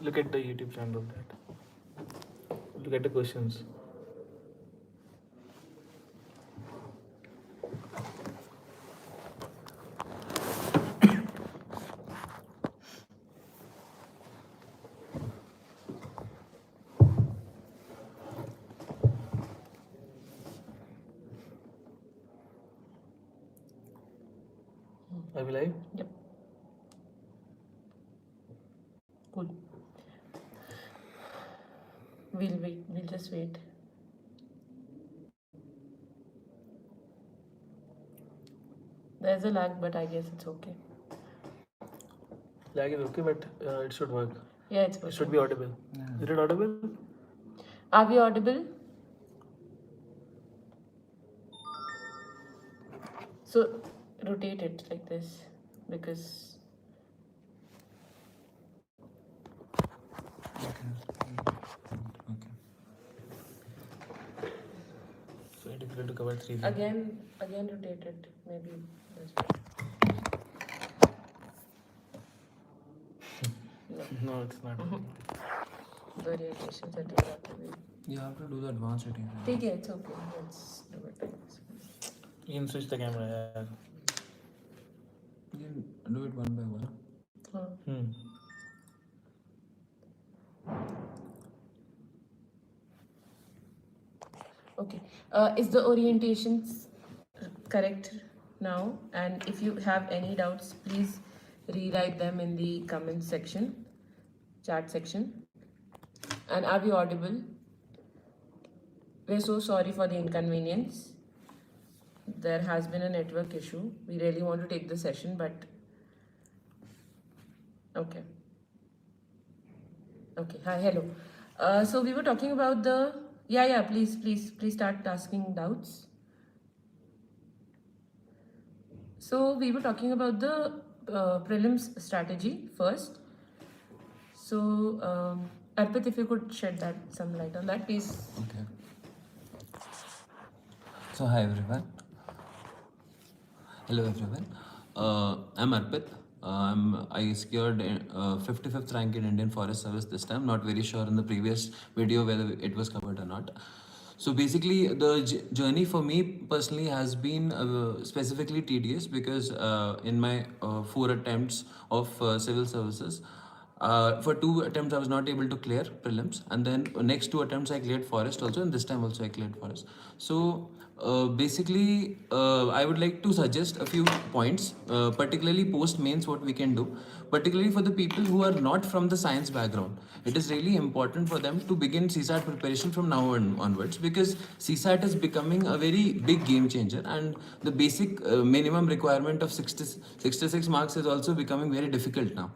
Look at the YouTube channel of that. Look at the questions. Are we live? Yep. Cool. We'll wait. We'll just wait. There's a lag, but I guess it's okay. Lag is okay, but it should work. Yeah, it's It should working. be audible. Is it audible? Are we audible? So rotate it like this because So difficult to cover 3. again rotate it. Maybe this way. No, it's not. The orientation setting have to be. You have to do the advanced setting. Take it. It's okay. Let's do it like this. You can switch the camera. Yeah. You can do it one by one. Okay. Is the orientations correct now? And if you have any doubts, please rewrite them in the comment section, chat section. And are we audible? We're so sorry for the inconvenience. There has been a network issue. We really want to take the session, but okay. Okay. Hi. Hello. So we were talking about the please start asking doubts. So we were talking about the prelims strategy first. So Arpit, if you could shed some light on that, please. Okay. So hi everyone. Hello everyone. I'm Arpit. I secured 55th rank in Indian Forest Service this time. Not very sure in the previous video whether it was covered or not. So basically, the journey for me personally has been specifically tedious because in my 4 attempts of civil services, for 2 attempts I was not able to clear prelims, and then next 2 attempts I cleared forest also, and this time also I cleared forest. So basically, I would like to suggest a few points, particularly post mains, what we can do, particularly for the people who are not from the science background. It is really important for them to begin CSAT preparation from now onwards, because CSAT is becoming a very big game changer, and the basic minimum requirement of 66 marks is also becoming very difficult now.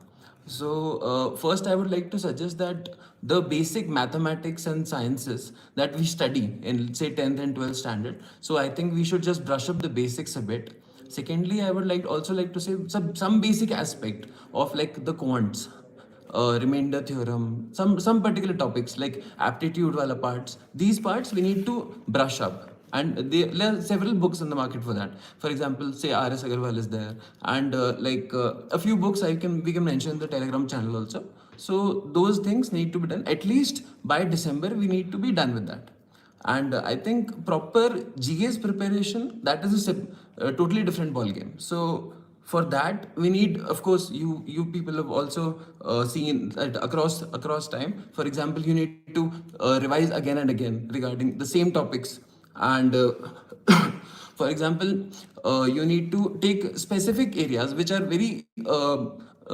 So first I would like to suggest that the basic mathematics and sciences that we study in say 10th and 12th standard, so I think we should just brush up the basics a bit. Secondly, I would also like to say some basic aspect of like the quants, remainder theorem, some particular topics like aptitude wala parts. These parts we need to brush up, and there are several books in the market for that. For example, say R.S. Agarwal is there, and a few books we can mention in the Telegram channel also. So those things need to be done. At least by December, we need to be done with that. And I think proper GS preparation, that is a totally different ball game. So for that we need, of course, you people have also seen that across time. For example, you need to revise again and again regarding the same topics, and for example, you need to take specific areas which are very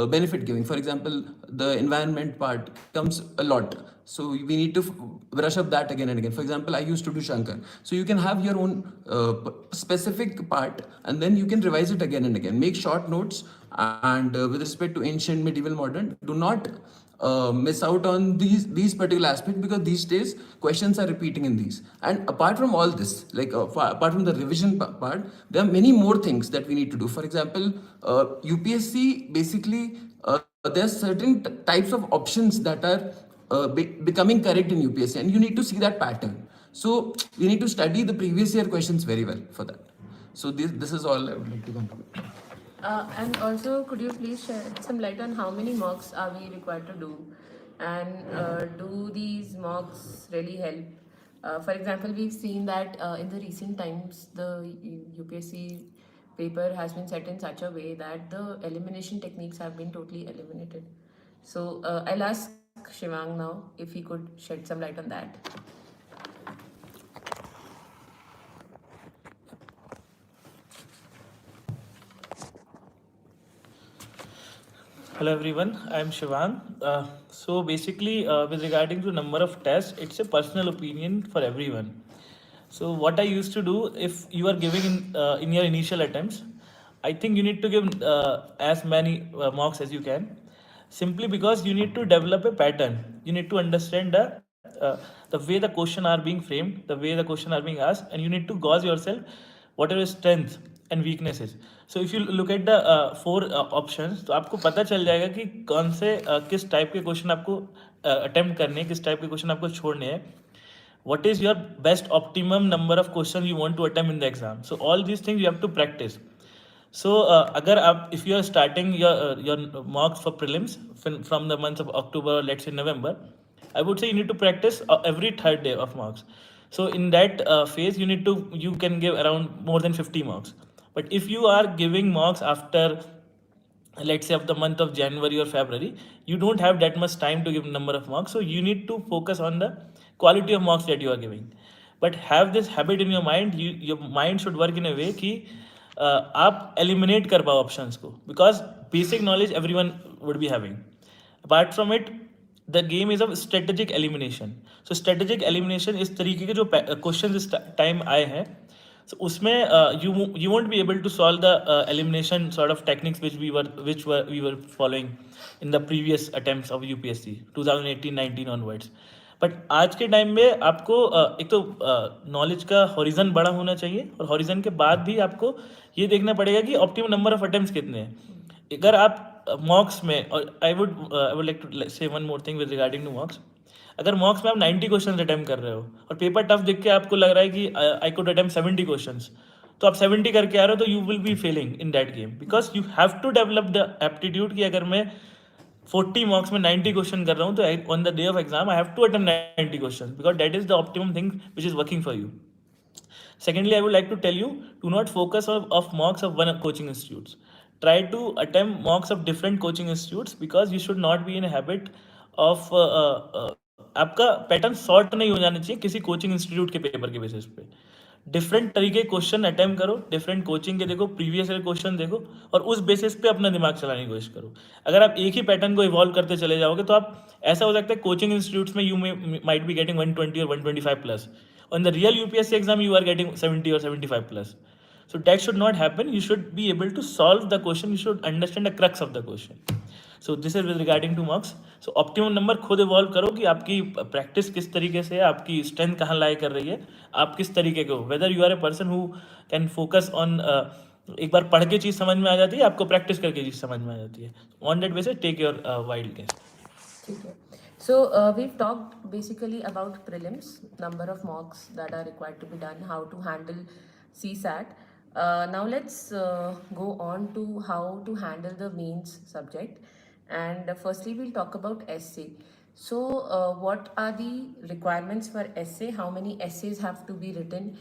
benefit giving. For example, the environment part comes a lot, so we need to brush up that again and again. For example, I used to do Shankar, so you can have your own specific part, and then you can revise it again and again. Make short notes, and with respect to ancient, medieval, modern, do not miss out on these particular aspects, because these days questions are repeating in these. And apart from all this, like apart from the revision part, there are many more things that we need to do. For example, UPSC basically, there are certain types of options that are becoming correct in UPSC, and you need to see that pattern. So you need to study the previous year questions very well for that. So this is all I would like to conclude. And also, could you please shed some light on how many mocks are we required to do And do these mocks really help? For example, we've seen that in the recent times, the UPSC paper has been set in such a way that the elimination techniques have been totally eliminated. So I'll ask Shivang now if he could shed some light on that. Hello everyone, I am Shivang. So basically, with regarding to number of tests, it's a personal opinion for everyone. So what I used to do, if you are giving in your initial attempts, I think you need to give as many mocks as you can, simply because you need to develop a pattern. You need to understand the way the question are being framed, the way the question are being asked, and you need to gauge yourself what are your strengths and weaknesses. So if you look at the four options, तो आपको पता चल जाएगा कि कौन से किस type के क्वेश्चन आपको अटेम्प्ट करने हैं, किस टाइप के क्वेश्चन आपको छोड़ने हैं. What is your best optimum number of questions you want to attempt in the exam? So all these things you have to practice. So अगर आप if you are starting your mocks for prelims from the month of October or let's say November, I would say you need to practice every third day of mocks. So in that phase you can give around more than 50 mocks. But if you are giving mocks after let's say of the month of January or February, you don't have that much time to give number of mocks. So you need to focus on the quality of mocks that you are giving. But have this habit in your mind. Your mind should work in a way कि आप eliminate कर पाओ options को, because basic knowledge everyone would be having. Apart from it, the game is of strategic elimination. So strategic elimination इस तरीके के जो questions इस time आए हैं, so उसमें you won't be able to solve the elimination sort of techniques which we were following in the previous attempts of UPSC 2018-19 onwards. But आज के टाइम में आपको एक तो नॉलेज का हॉरिजन बड़ा होना चाहिए, और हॉरिजन के बाद भी आपको ये देखना पड़ेगा कि ऑप्टिमम नंबर ऑफ अटेम्प्ट्स कितने हैं. अगर आप मॉक्स में, और I would like to say one more thing with regarding to mocks, अगर मॉक्स में आप 90 क्वेश्चन अटेम्प्ट कर रहे हो और पेपर टफ देख के आपको लग रहा है कि आई कुड अटेम्प्ट 70 क्वेश्चन, तो आप 70 करके आ रहे हो, तो you will be failing in that game, because you have to develop the aptitude कि अगर मैं 40 मार्क्स में 90 क्वेश्चन कर रहा हूँ, तो on the day of exam I have to attempt 90 question, because that is the optimum thing which is working for you. Secondly, I would like to tell you, do not focus of mocks of one coaching institutes. Try to attempt mocks of different coaching institutes, because you should not be in a habit of आपका pattern sort नहीं हो जाना चाहिए किसी coaching institute के paper के basis पे. Different तरीके क्वेश्चन अटेम्प्ट करो, डिफरेंट कोचिंग के देखो, प्रीवियस ईयर क्वेश्चन देखो, और उस बेसिस पे अपना दिमाग चलाने की कोशिश करो. अगर आप एक ही पैटर्न को इवॉल्व करते चले जाओगे, तो आप ऐसा हो सकता है कोचिंग इंस्टीट्यूट्स में यू माइट बी गेटिंग 120 और 125 plus. On the real UPSC exam, you are getting 70 or 75 plus. So that should not happen. You should be able to solve the question. You should understand the crux of the question. So this is with regarding to marks. So optimum number खुद evolve करो कि आपकी practice किस तरीके से है, आपकी strength कहाँ lie कर रही है, आप किस तरीके के हो. Whether you are a person who can focus on एक बार पढ़ के चीज़ समझ में आ जाती है, आपको practice करके चीज़ समझ में आ जाती है. On that basis, take your wild guess. ठीक है. So we've talked basically about prelims, number of mocks that are required to be done, how to handle CSAT. Now let's go on to how to handle the mains subject. And firstly, we'll talk about essay. So what are the requirements for essay? How many essays have to be written?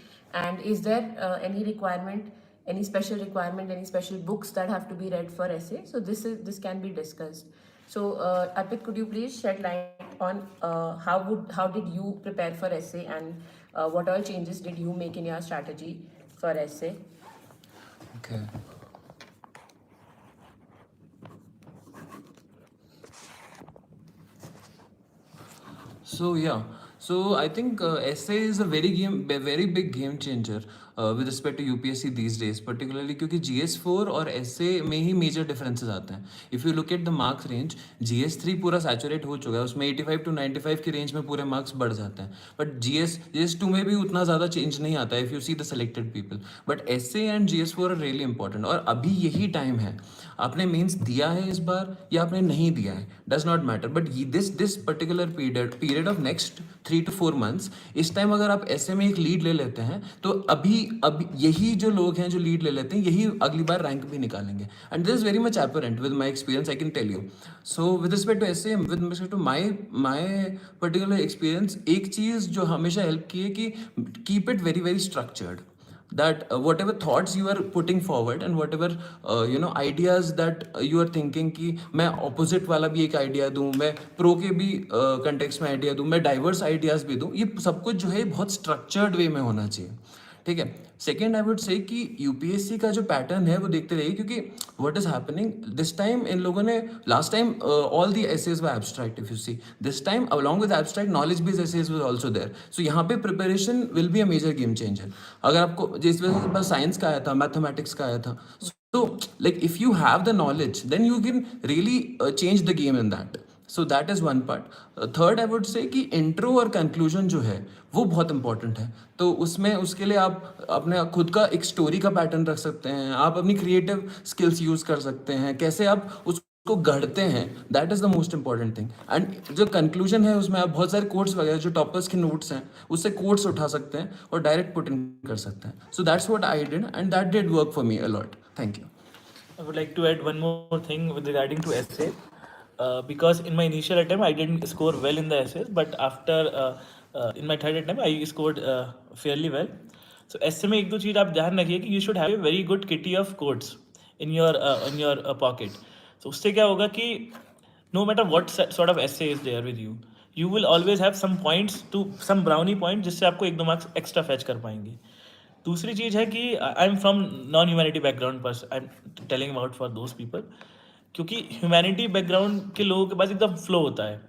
And is there any requirement, any special requirement, any special books that have to be read for essay? So this can be discussed. So Arpit, could you please shed light on how did you prepare for essay, and what all changes did you make in your strategy for essay? Okay. So I think essay is a very big game changer with respect to UPSC these days, particularly क्योंकि GS4 और essay में ही major differences आते हैं. If you look at the marks range, GS3 पूरा saturate हो चुका है, उसमें 85 to 95 की range में पूरे marks बढ़ जाते हैं. But GS2 में भी उतना ज़्यादा change नहीं आता है if you see the selected people. But essay and GS4 are really important. और अभी यही time है. आपने means दिया है इस बार या आपने नहीं दिया है, does not matter. But this particular period of next 3 to 4 months, इस टाइम अगर आप ऐसे में एक लीड ले लेते हैं, तो अभी अब यही जो लोग हैं जो लीड ले लेते हैं, यही अगली बार रैंक भी निकालेंगे, and this is very much apparent with my experience, I can tell you. So with respect to essay, with respect to my particular experience, एक चीज़ जो हमेशा हेल्प की है कि keep it very very structured, that whatever thoughts you are putting forward and whatever ideas that you are thinking कि मैं opposite वाला भी एक आइडिया दूँ, मैं प्रो के भी कंटेक्स्ट में आइडिया दूँ, मैं डाइवर्स आइडियाज भी दूँ, ये सब कुछ जो है बहुत स्ट्रक्चर्ड वे में होना चाहिए. ठीक है. सेकेंड, आई वुड से कि यूपीएससी का जो पैटर्न है वो देखते रहिए, क्योंकि what is happening this time, इन लोगों ने last time all the essays were abstract, if you see this time along with abstract knowledge based essays was also there. So यहाँ पे preparation will be a major game changer. अगर आपको जिस वजह से बस साइंस का आया था, मैथमेटिक्स का आया था, so like if you have the knowledge then you can really change the game in that. So that is one part. Third, I would say कि intro और conclusion जो है वो बहुत important है. तो उसमें उसके लिए आप अपने खुद का एक स्टोरी का पैटर्न रख सकते हैं, आप अपनी क्रिएटिव स्किल्स यूज कर सकते हैं, कैसे आप उसको गढ़ते हैं, that is the most important thing. And जो कंक्लूजन है उसमें आप बहुत सारे कोट्स वगैरह जो टॉपर्स के नोट्स हैं उससे कोट्स उठा सकते हैं और डायरेक्ट पुट इन कर सकते हैं. So that's what I did and that did work for me a lot. Thank you. I would like to add one more thing with regarding to essay, because in my initial attempt I didn't score well in the essays, but after in my third attempt I scored fairly well. So essay में एक दो चीज़ आप ध्यान रखिए कि you should have a very good kitty of quotes in your pocket. So उससे क्या होगा कि no matter what sort of essay is there with you, you will always have some points to some brownie point जिससे आपको एक दो marks extra fetch कर पाएंगे. दूसरी चीज़ है कि I am from non humanity background पर, I am telling about for those people, क्योंकि ह्यूमैनिटी बैकग्राउंड के लोगों के पास एकदम फ्लो होता है,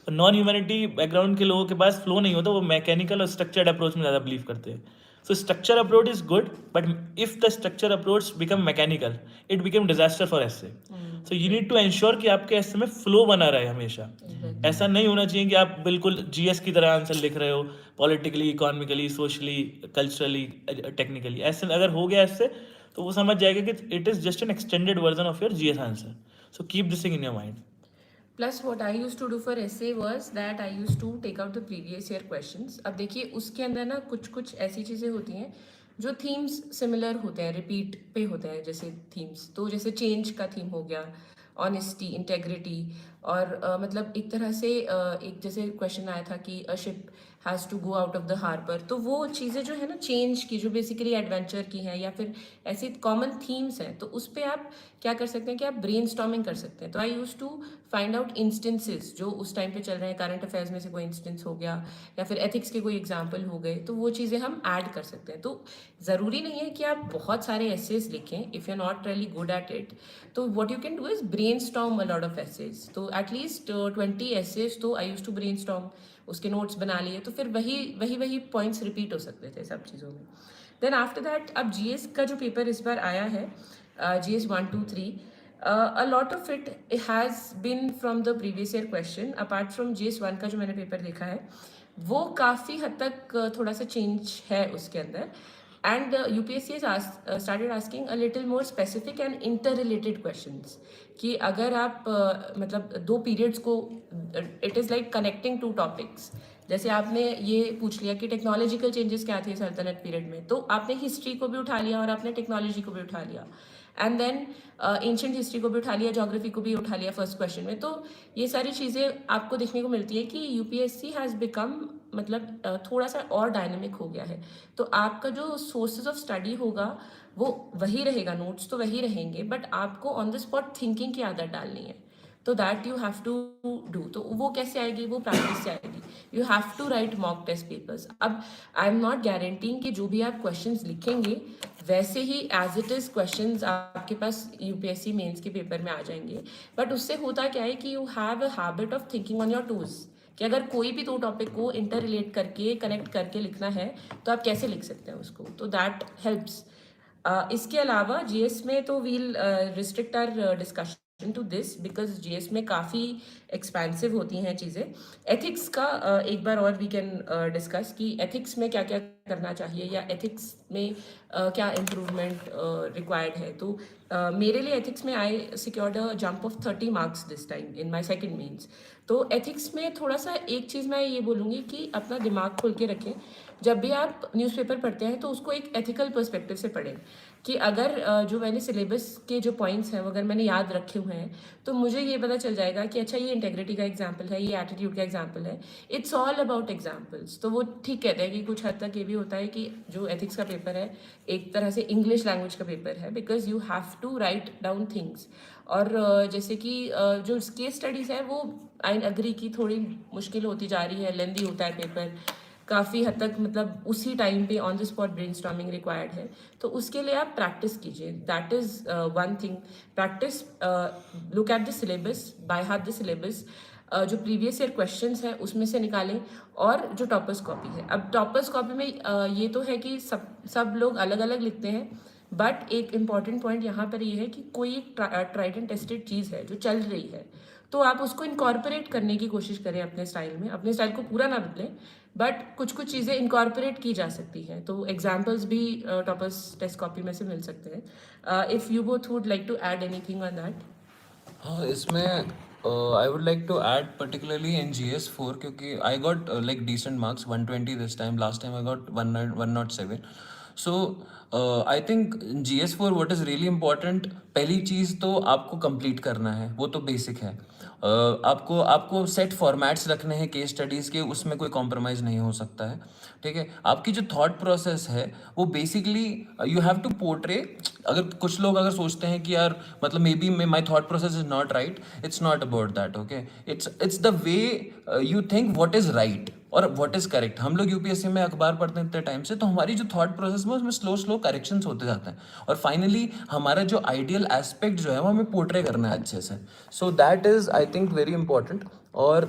नॉन ह्यूमैनिटी बैकग्राउंड के लोगों के पास फ्लो नहीं होता, वो मैकेनिकल और स्ट्रक्चर्ड अप्रोच में ज़्यादा बिलीव करते हैं. So structure approach is good, but if the structure approach become mechanical, it become disaster for essay. So you need to ensure कि आपके एसे में फ्लो बना रहे हमेशा. ऐसा नहीं होना चाहिए कि आप बिल्कुल जीएस की तरह आंसर लिख रहे हो, politically, economically, socially, culturally, technically. ऐसे अगर हो गया इससे तो वो समझ जाएगा कि it is just an extended version of your GS answer. So keep this thing in your mind. Plus what I used to do for essay was that I used to take out the previous year questions. अब देखिए उसके अंदर ना कुछ कुछ ऐसी चीज़ें होती हैं जो थीम्स सिमिलर होते हैं, रिपीट पे होते हैं जैसे थीम्स. तो जैसे चेंज का थीम हो गया, ऑनेस्टी, इंटेग्रिटी, और मतलब एक तरह से एक जैसे क्वेश्चन आया था कि a ship has to go out of the harbour. तो वो चीज़ें जो है ना चेंज की, जो बेसिकली एडवेंचर की हैं या फिर ऐसी कॉमन थीम्स हैं, तो उस पर आप क्या कर सकते हैं कि आप ब्रेनस्टॉर्मिंग कर सकते हैं. तो I use to find out instances जो उस टाइम पे चल रहे हैं, करंट अफेयर्स में से कोई इंस्टेंस हो गया या फिर एथिक्स के कोई एग्जाम्पल हो गए, तो वो चीज़ें हम ऐड कर सकते हैं. तो ज़रूरी नहीं है कि आप बहुत सारे एसेज लिखें if you are not really good at it. तो what you can do is brainstorm a lot of essays. तो एटलीस्ट 20 एसेज तो I use to brainstorm, उसके नोट्स बना लिए, तो फिर वही पॉइंट्स रिपीट हो सकते थे सब चीज़ों में. देन आफ्टर दैट अब जीएस का जो पेपर इस बार आया है, GS 1, 2, 3, a lot of it has been from the previous year question. apart from GS 1 का जो मैंने पेपर देखा है वो काफ़ी हद तक थोड़ा सा चेंज है उसके अंदर. And UPSC has started asking a little more specific and interrelated questions. कि अगर आप मतलब दो पीरियड्स को, it is like connecting to topics. जैसे आपने ये पूछ लिया कि टेक्नोलॉजिकल चेंजेस क्या थे सल्तनत पीरियड में, तो आपने हिस्ट्री को भी उठा लिया और आपने टेक्नोलॉजी को भी उठा लिया, एंड देन एंशंट हिस्ट्री को भी उठा लिया, ज्योग्राफी को भी उठा लिया फर्स्ट क्वेश्चन में. तो ये सारी चीज़ें आपको देखने को मिलती है कि यूपीएससी हैज़ बिकम मतलब थोड़ा सा और डायनेमिक हो गया है. तो आपका जो सोर्सेज ऑफ स्टडी होगा वो वही रहेगा, नोट्स तो वही रहेंगे, बट आपको ऑन द स्पॉट थिंकिंग की आदत डालनी है. तो that you have to do. तो वो कैसे आएगी, वो प्रैक्टिस से आएगी. You have to write mock test papers. अब आई एम नॉट गारंटिंग कि जो भी आप क्वेश्चंस लिखेंगे वैसे ही एज इट इज़ क्वेश्चंस आपके पास यूपीएससी मेंस के पेपर में आ जाएंगे, बट उससे होता क्या है कि you have a habit of thinking on your toes, कि अगर कोई भी दो टॉपिक को इंटर रिलेट करके कनेक्ट करके लिखना है तो आप कैसे लिख सकते हैं उसको. तो दैट हेल्प्स. इसके अलावा जीएस में तो we'll restrict our discussion to this because GS में काफ़ी एक्सपेंसिव होती हैं चीज़ें. एथिक्स का एक बार और वी कैन डिस्कस कि एथिक्स में क्या क्या करना चाहिए या एथिक्स में क्या इम्प्रूवमेंट रिक्वायर्ड है. तो मेरे लिए एथिक्स में I secured a jump of 30 marks this time in my second mains. तो एथिक्स में थोड़ा सा एक चीज़ मैं ये बोलूँगी कि अपना दिमाग खोल के रखें. जब भी आप न्यूज़पेपर पढ़ते हैं तो उसको एक एथिकल पर्सपेक्टिव से पढ़ें कि अगर जो मैंने सिलेबस के जो पॉइंट्स हैं वो अगर मैंने याद रखे हुए हैं तो मुझे ये पता चल जाएगा कि अच्छा ये इंटेग्रिटी का एग्जाम्पल है, ये एटीट्यूड का एग्जाम्पल है. It's all about examples. तो वो ठीक कहते हैं कि कुछ हद तक ये भी होता है कि जो एथिक्स का पेपर है एक तरह से इंग्लिश लैंग्वेज का पेपर है because you have to write down things. और जैसे कि जो केस स्टडीज़ है वो आई अग्री की थोड़ी मुश्किल होती जा रही है, लेंदी होता है पेपर काफ़ी हद तक, मतलब उसी टाइम पे on the spot brainstorming required है. तो उसके लिए आप प्रैक्टिस कीजिए. That is one thing. Practice, look at the syllabus, by heart the syllabus. जो प्रीवियस ईयर क्वेश्चंस हैं उसमें से निकालें और जो टॉपर्स कॉपी है. अब टॉपर्स कॉपी में ये तो है कि सब लोग अलग अलग लिखते हैं बट एक इम्पॉर्टेंट पॉइंट यहाँ पर ये है कि कोई एक ट्राइड एंड टेस्टेड चीज़ है जो चल रही है तो आप उसको इनकॉर्पोरेट करने की कोशिश करें अपने स्टाइल में. अपने स्टाइल को पूरा ना बदलें बट कुछ कुछ चीज़ें इनकॉर्पोरेट की जा सकती हैं. तो एग्जाम्पल्स भी टॉपर्स टेस्ट कॉपी में से मिल सकते हैं. If you both would like to add anything on that. हाँ, इसमें I would like to add particularly in GS4 क्योंकि I got like decent marks 120 this time. Last time I got 107. So I think GS4 what is really important, पहली चीज़ तो आपको complete करना है, वो तो बेसिक है. आपको सेट फॉर्मेट्स रखने हैं केस स्टडीज़ के, उसमें कोई कॉम्प्रोमाइज़ नहीं हो सकता है. ठीक है, आपकी जो थॉट प्रोसेस है वो basically you have to portray. अगर कुछ लोग अगर सोचते हैं कि यार मतलब may be my thought process is not right, it's not about that. Okay, it's the way you think what is right और व्हाट इज करेक्ट. हम लोग यूपीएससी में अखबार पढ़ते हैं इतने टाइम से, तो हमारी जो थॉट प्रोसेस में उसमें स्लो करेक्शंस होते जाते हैं और फाइनली हमारा जो आइडियल एस्पेक्ट जो है वो हमें पोर्ट्रे करना है अच्छे से. सो that is I think very important. और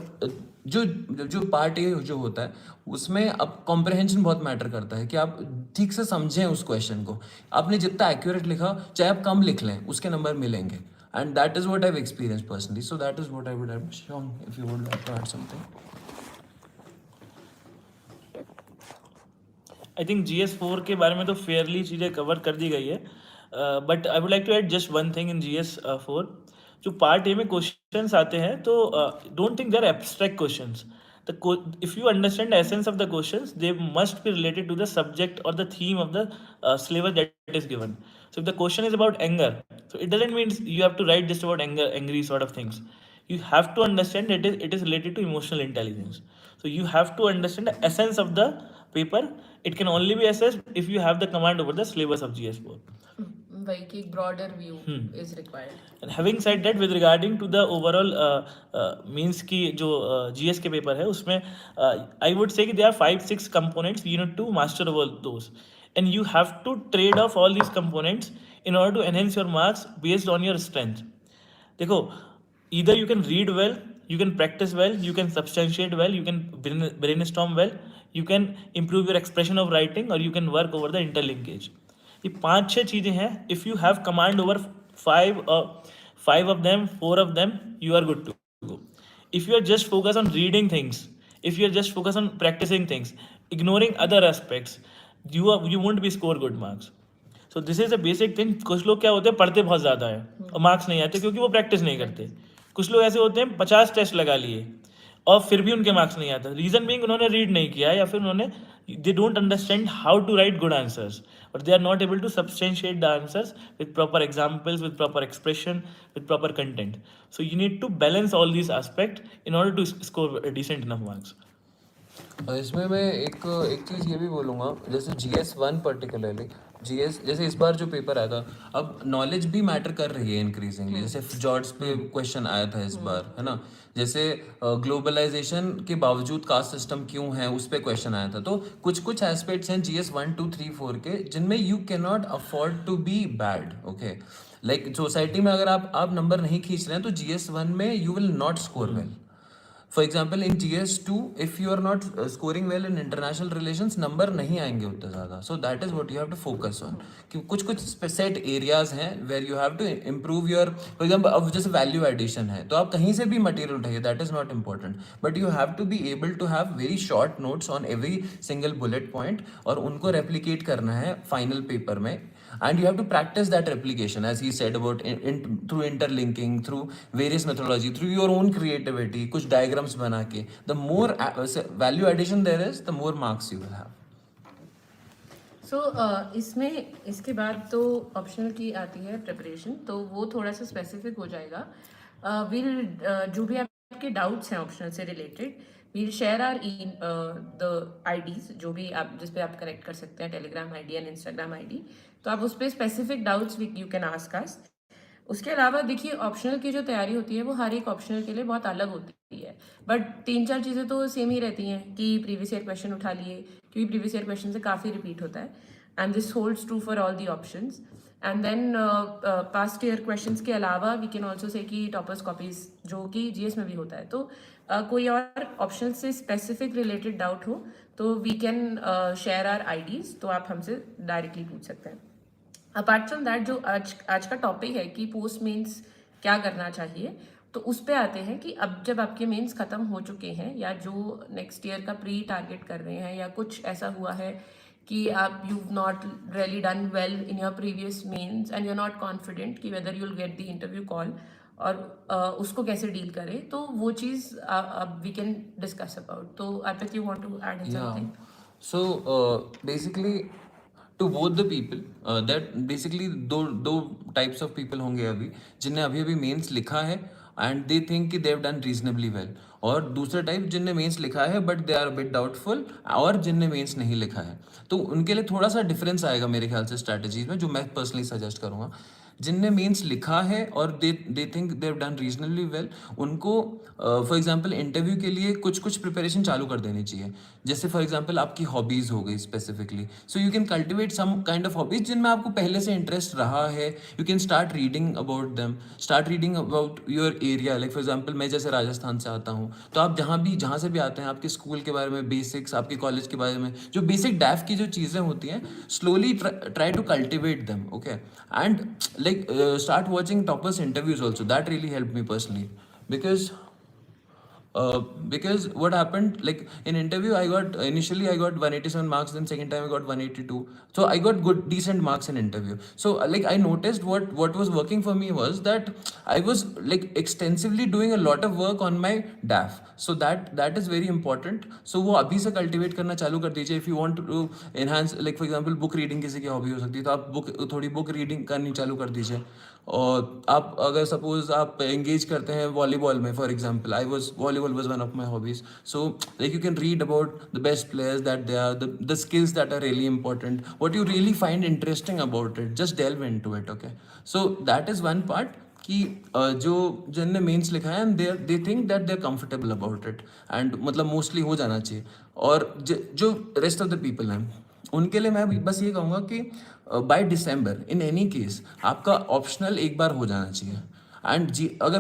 जो जो पार्ट ए जो होता है उसमें अब कॉम्प्रहेंशन बहुत मैटर करता है कि आप ठीक से समझें उस क्वेश्चन को. आपने जितना एक्यूरेट लिखा चाहे आप कम लिख लें उसके नंबर मिलेंगे. And that is what I have experience personally. So that is what I would have shown if you would like to add something. I think GS4 के बारे में तो फेयरली चीज़ें कवर कर दी गई है but I would like to add just one thing in GS4. जो पार्ट ए में क्वेश्चंस आते हैं तो don't think they are abstract questions. if you understand the essence of the questions, they must be related to the subject or the theme of the syllabus that is given. So if the question is about anger, so it doesn't mean you have to write just about anger, angry sort of things. You have to understand it is related to emotional intelligence. So you have to understand the essence of the paper. It can only be assessed if you have the command over the syllabus of GS4. वही कि एक broader view is required. And having said that, with regarding to the overall means की जो GS के paper है उसमें I would say कि there are 5-6 components you need to master all those, and you have to trade off all these components in order to enhance your marks based on your strength. देखो, either you can read well, you can practice well, you can substantiate well, you can brainstorm well, you can improve your expression of writing, or you can work over the interlinkage. ये 5-6 चीज़ें हैं. If you have command over 5 of them, 4 of them, you are good to go. If you are just focused on reading things, if you are just focused on practicing things, ignoring other aspects, you won't be score good marks. So this is a basic thing. कुछ लोग क्या होते हैं, पढ़ते बहुत ज़्यादा है और मार्क्स नहीं आते क्योंकि वो प्रैक्टिस नहीं करते. कुछ लोग ऐसे होते हैं 50 टेस्ट लगा लिए और फिर भी उनके मार्क्स नहीं आते. रीज़न बीइंग उन्होंने रीड नहीं किया या फिर उन्होंने they don't understand how to write good answers, or they are not able to substantiate the answers with proper examples, with proper expression, with proper content. So you need to balance all these aspects in order to score decent enough marks. इसमें मैं एक चीज़ ये भी बोलूँगा, जैसे GS1 particularly जैसे इस बार जो पेपर आया था, अब नॉलेज भी मैटर कर रही है इंक्रीजिंगली. जैसे जॉर्ड्स पे क्वेश्चन आया था इस बार, है ना. जैसे ग्लोबलाइजेशन के बावजूद कास्ट सिस्टम क्यों है उस पर क्वेश्चन आया था. तो कुछ एस्पेक्ट्स हैं GS1, 2, 3, 4 के जिनमें you can not afford to be bad. Okay, like society में अगर आप नंबर नहीं खींच रहे हैं तो GS1 में you will not score well. For example in GS2 if you are not scoring well in international relations number नहीं आएंगे उतने ज़्यादा. So that is what you have to focus on. कि कुछ कुछ सेट एरियाज हैं where you have to improve your. For example अब जैसे वैल्यू एडिशन है तो आप कहीं से भी मटेरियल उठाइए, that is not important, but you have to be able to have very short notes on every single bullet point और उनको रेप्लिकेट करना है फाइनल पेपर में. And you have to practice that replication, as he said about through interlinking, through various methodology, through your own creativity, कुछ diagrams बना के. The more value addition there is, the more marks you will have. सो इसमें इसके बाद तो optional की आती है प्रिपरेशन, तो वो थोड़ा सा स्पेसिफिक हो जाएगा. विल जो भी आपके डाउट्स हैं ऑप्शनल से related, we'll share our the IDs जो भी आप जिस पे आप कनेक्ट कर सकते हैं, Telegram ID and Instagram ID. तो आप उस पर specific doubts you can ask us. उसके अलावा देखिए ऑप्शनल की जो तैयारी होती है वो हर एक ऑप्शनल के लिए बहुत अलग होती है, बट 3-4 चीज़ें तो सेम ही रहती हैं कि प्रीवियस ईयर क्वेश्चन उठा लिए, क्योंकि प्रीवियस ईयर क्वेश्चन से काफ़ी रिपीट होता है, and this holds true for all the options. And then past year questions के अलावा वी कैन ऑल्सो से कि टॉपर्स कॉपीज जो कि GS में भी होता है. तो कोई और ऑप्शन से स्पेसिफिक रिलेटेड डाउट हो तो we can share our IDs, तो आप हमसे डायरेक्टली पूछ सकते हैं. अपार्ट फ्रॉम दैट जो आज का टॉपिक है कि पोस्ट मेंस क्या करना चाहिए, तो उस पे आते हैं कि अब जब आपके मेंस ख़त्म हो चुके हैं या जो नेक्स्ट ईयर का प्री टारगेट कर रहे हैं, या कुछ ऐसा हुआ है कि आप you not really done well in your previous mains and you are not confident कि whether you'll get the interview call, और उसको कैसे डील करें, तो वो चीज़ अब वी कैन डिस्कस अबाउट. तो Arpit, you want to add something? So basically to both the people that basically दो types of people होंगे अभी जिनने अभी अभी मेंस लिखा है and they think कि they have done reasonably well, और दूसरा टाइप जिनने मेंस लिखा है but they are bit doubtful, और जिनने मेंस नहीं लिखा है. तो उनके लिए थोड़ा सा डिफरेंस आएगा मेरे ख्याल से स्ट्रैटेजीज में, जो मैं पर्सनली सजेस्ट करूँगा. जिनने मेंस लिखा है और they think they have done reasonably well, उनको फॉर एग्जांपल इंटरव्यू के लिए कुछ कुछ प्रिपरेशन चालू कर देनी चाहिए. जैसे फॉर एग्जांपल आपकी हॉबीज़ हो गई specifically, so you can cultivate some kind of hobbies जिनमें आपको पहले से इंटरेस्ट रहा है. You can start reading about them, start reading about your area. Like for example मैं जैसे राजस्थान से आता हूँ, तो आप जहाँ से भी आते हैं, आपके स्कूल के बारे में बेसिक्स, आपके कॉलेज के बारे में जो बेसिक डैफ की जो चीज़ें होती हैं, slowly try to cultivate them. Okay, and like start watching toppers interviews also. That really helped me personally, because what happened, like in interview I got 187 marks, then second time I got 182, so I got good decent marks in interview. So like I noticed what was working for me was that I was like extensively doing a lot of work on my DAF, so that is very important. So वो अभी से cultivate करना चालू कर दीजिए. If you want to enhance, like for example book reading किसी की hobby हो सकती है, तो आप थोड़ी book reading करनी चालू कर दीजिए. और आप अगर सपोज आप एंगेज करते हैं वॉलीबॉल में, for example volleyball was one of my hobbies, so like you can read about the best players that they are, the skills that are really important, what you really find interesting about it, just delve into it. Okay, so that is one part कि जो जिनने mains लिखा है and they think that they are comfortable about it, and मतलब mostly हो जाना चाहिए. और जो रेस्ट ऑफ द पीपल हैं उनके लिए मैं बस ये कहूँगा कि by December in any case आपका ऑप्शनल एक बार हो जाना चाहिए. एंड अगर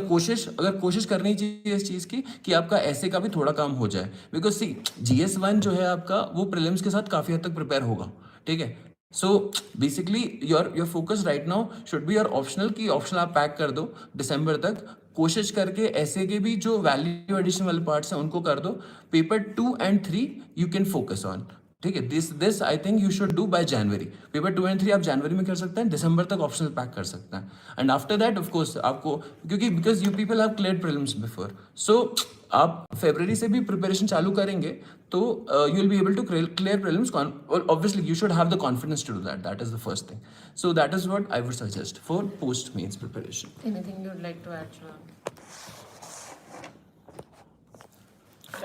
कोशिश करनी चाहिए इस चीज़ की कि आपका ऐसे का भी थोड़ा काम हो जाए, बिकॉज सी GS1 जो है आपका वो प्रीलिम्स के साथ काफ़ी हद तक प्रिपेयर होगा. ठीक है, so basically your focus right now should be your optional, की ऑप्शनल आप पैक कर दो दिसंबर तक. कोशिश करके ऐसे के भी जो वैल्यू एडिशन वाले पार्ट्स हैं उनको कर दो. Paper 2 and 3 you can focus on. ठीक है, this I think you should do by January. Paper 2 and 3 आप जनवरी में कर सकते हैं, दिसंबर तक ऑप्शनल पैक कर सकते हैं. And after that of course आपको, क्योंकि because you people have cleared prelims before, so आप फरवरी से भी प्रिपरेशन चालू करेंगे तो you will be able to clear prelims. Obviously you should have the confidence to do that is the first thing. So that is what I would suggest for post mains preparation. Anything you'd like to add, Shravan?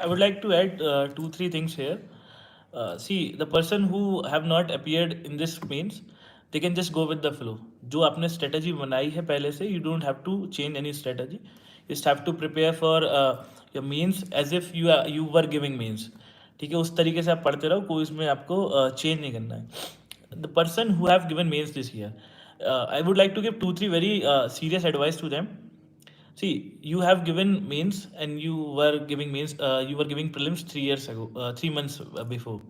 I would like to add 2-3 things here. See, the person who have not appeared in this means they can just go with the flow. जो आपने strategy बनाई है पहले से, you don't have to change any strategy. You just have to prepare for your means as if you were giving means. ठीक है, उस तरीके से आप पढ़ते रहो, कोई इसमें आपको change नहीं करना है. The person who have given means this year, I would like to give 2-3 very serious advice to them. See, you have given mains and you were giving mains, you were giving prelims 3 years ago, 3 months before.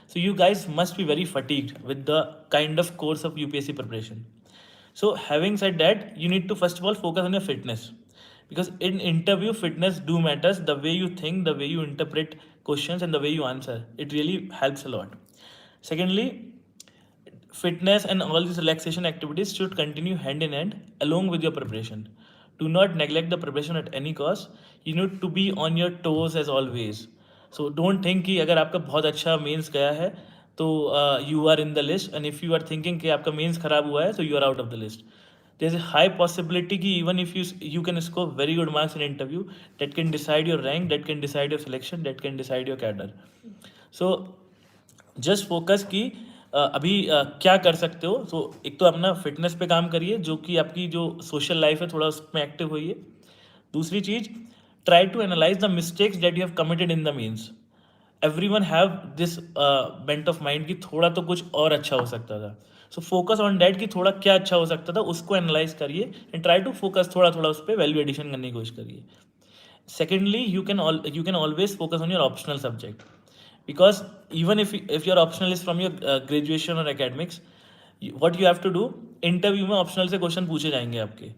So you guys must be very fatigued with the kind of course of UPSC preparation. So having said that, you need to first of all focus on your fitness, because in interview fitness do matters. The way you think, the way you interpret questions, and the way you answer, it really helps a lot. Secondly, fitness and all these relaxation activities should continue hand in hand along with your preparation. Do not neglect the preparation at any cost. You need to be on your toes as always. So don't think कि अगर आपका बहुत अच्छा mains गया है तो you are in the list, and if you are thinking कि आपका मेंस खराब हुआ है तो you are out of the list. There's a high possibility कि even if you can score very good marks in interview, that can decide your rank, that can decide your selection, that can decide your cadre. So just focus कि अभी क्या कर सकते हो. सो एक तो अपना फिटनेस पे काम करिए, जो कि आपकी जो सोशल लाइफ है थोड़ा उसमें एक्टिव होइए. दूसरी चीज, try to analyse the mistakes that you have committed in the mains. Everyone have this bent of mind कि थोड़ा तो कुछ और अच्छा हो सकता था. सो फोकस ऑन डैट कि थोड़ा क्या अच्छा हो सकता था, उसको एनालाइज करिए एंड ट्राई टू फोकस थोड़ा थोड़ा उस पर वैल्यू एडिशन करने की कोशिश करिए. Secondly, you can always focus on your optional subject, because even if your optional is from your graduation or academics, what you have to do, interview में optional से question पूछे जाएंगे आपके,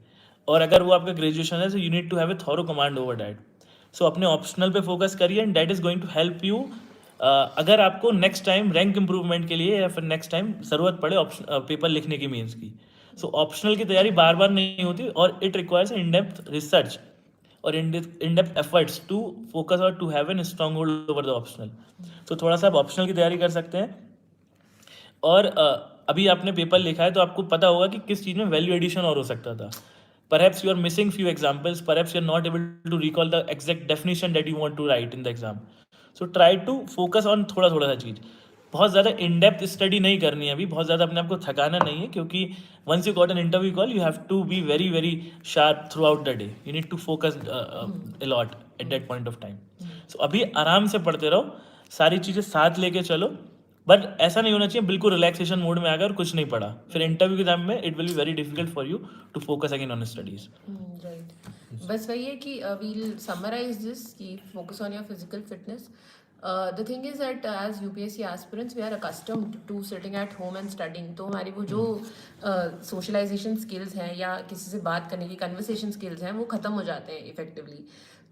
और अगर वो आपका graduation है, so you need to have a thorough command over that. So अपने optional पे focus करिए and that is going to help you. अगर आपको next time rank improvement के लिए या फिर next time ज़रूरत पड़े पेपर लिखने की means की, so optional की तैयारी बार बार नहीं होती, और it requires in depth research और in depth efforts to focus or to have a strong hold over the optional. तो थोड़ा सा आप ऑप्शनल की तैयारी कर सकते हैं. और अभी आपने पेपर लिखा है तो आपको पता होगा कि किस चीज़ में वैल्यू एडिशन और हो सकता था. Perhaps you are missing few examples, perhaps you are not able to recall the exact definition that you want to write in the exam. So try to focus on थोड़ा थोड़ा सा चीज़. बहुत ज़्यादा in depth study नहीं करनी है अभी, बहुत ज़्यादा अपने आप को थकाना नहीं है, क्योंकि once you got an interview call you have to be very very sharp throughout the day. You need to focus a lot at that point of time. So अभी आराम से पढ़ते रहो, सारी चीज़ें साथ लेके चलो, बट ऐसा नहीं होना चाहिए बिल्कुल रिलैक्सेशन मोड में आकर कुछ नहीं पढ़ा, फिर इंटरव्यू के टाइम में it will be very difficult for you to focus again on studies. Right. बस वही है कि वील समराइज दिस कि focus on your physical fitness. The thing is that as UPSC aspirants we are accustomed to sitting at home and studying. तो हमारी वो जो socialization skills हैं या किसी से बात करने की conversation skills हैं वो ख़त्म हो जाते हैं effectively.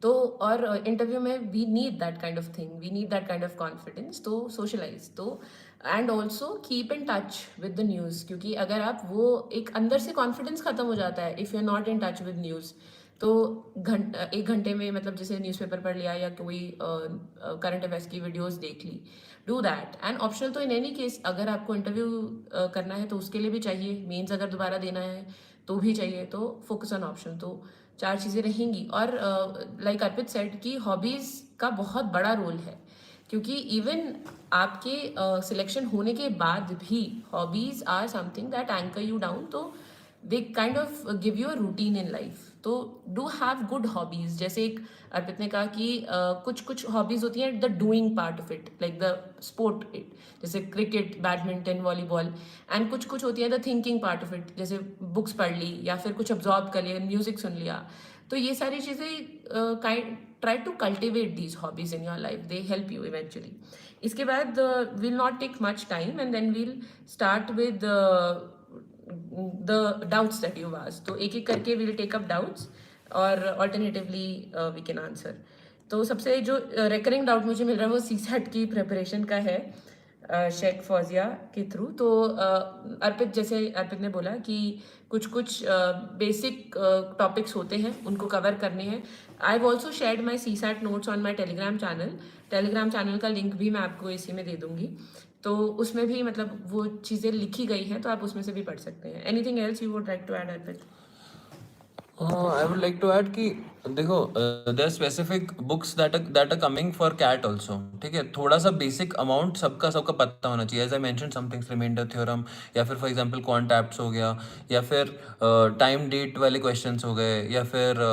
तो और इंटरव्यू में we need that kind of thing, we need that kind of confidence. तो socialize तो and also keep in touch with the news, क्योंकि अगर आप वो एक अंदर से confidence ख़त्म हो जाता है if you're not in touch with news. तो 1 घंटे में मतलब जैसे न्यूज़पेपर पढ़ लिया या कोई करंट अफेयर्स की वीडियोस देख ली, डू दैट. एंड ऑप्शनल तो इन एनी केस अगर आपको इंटरव्यू करना है तो उसके लिए भी चाहिए, मेंस अगर दोबारा देना है तो भी चाहिए, तो फोकस ऑन ऑप्शन. तो 4 चीज़ें रहेंगी. और लाइक अर्पित सेड कि हॉबीज़ का बहुत बड़ा रोल है, क्योंकि इवन आपके सिलेक्शन होने के बाद भी hobbies are something that anchor you down. तो they kind of give you a routine in life. तो डू हैव गुड हॉबीज़. जैसे एक अर्पित ने कहा कि कुछ कुछ हॉबीज़ होती हैं the doing part of it, like the sport it, जैसे क्रिकेट, बैडमिंटन, वॉलीबॉल. एंड कुछ कुछ होती है the thinking part of it, जैसे बुक्स पढ़ ली या फिर कुछ ऑब्जॉर्व कर लिया, म्यूजिक सुन लिया. तो ये सारी चीज़ें try to cultivate these hobbies in your life, they help you eventually. इसके बाद will not take much time and then we'll start with the doubts that you've asked. तो एक एक करके we'll take up doubts और alternatively we can answer. तो सबसे जो recurring doubt मुझे मिल रहा है वो CSAT की preparation का है शेख फौजिया के थ्रू. तो अर्पित, जैसे अर्पित ने बोला कि कुछ कुछ बेसिक टॉपिक्स होते हैं उनको कवर करने हैं. I have also shared my CSAT notes on my Telegram channel का लिंक भी मैं आपको इसी में दे दूंगी. तो उसमें भी मतलब वो चीज़ें लिखी गई हैं, तो आप उसमें से भी पढ़ सकते हैं. Anything else you would like to add Arpit? I would like to add कि देखो there are specific books that are coming for CAT also. ठीक है, थोड़ा सा बेसिक अमाउंट सबका पता होना चाहिए. As I mentioned some things, reminder theorem या फिर फॉर एग्जांपल क्वांट एप्स हो गया, या फिर टाइम डेट वाले क्वेश्चंस हो गए, या फिर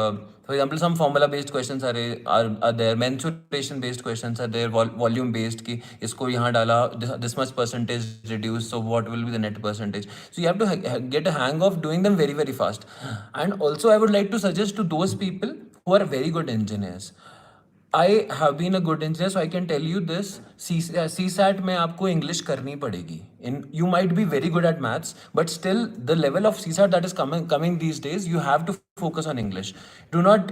For example, some formula based questions are there, mensuration based questions are there, volume based कि इसको यहाँ डाला, this much percentage reduced, so what will be the net percentage. So you have to get a hang of doing them very very fast. And also I would like to suggest to those people who are very good engineers. I have been a good engineer, so I can tell you this. CSAT में आपको English करनी पड़ेगी. You might be very good at maths, but still the level of CSAT that is coming these days, you have to focus on English. Do not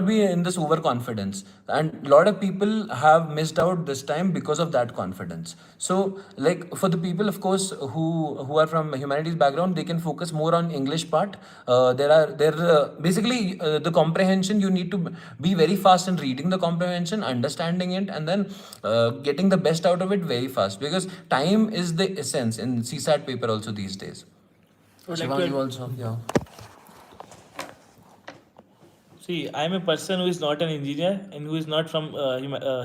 be in this overconfidence, and a lot of people have missed out this time because of that confidence. So like for the people of course who are from humanities background, they can focus more on English part. Basically the comprehension, you need to be very fast in reading the comprehension, understanding it, and then getting the best out of it very fast, because time is the essence in CSAT paper also these days. would like Shivang, to you also, yeah. See, I'm a person who is not an engineer and who is not from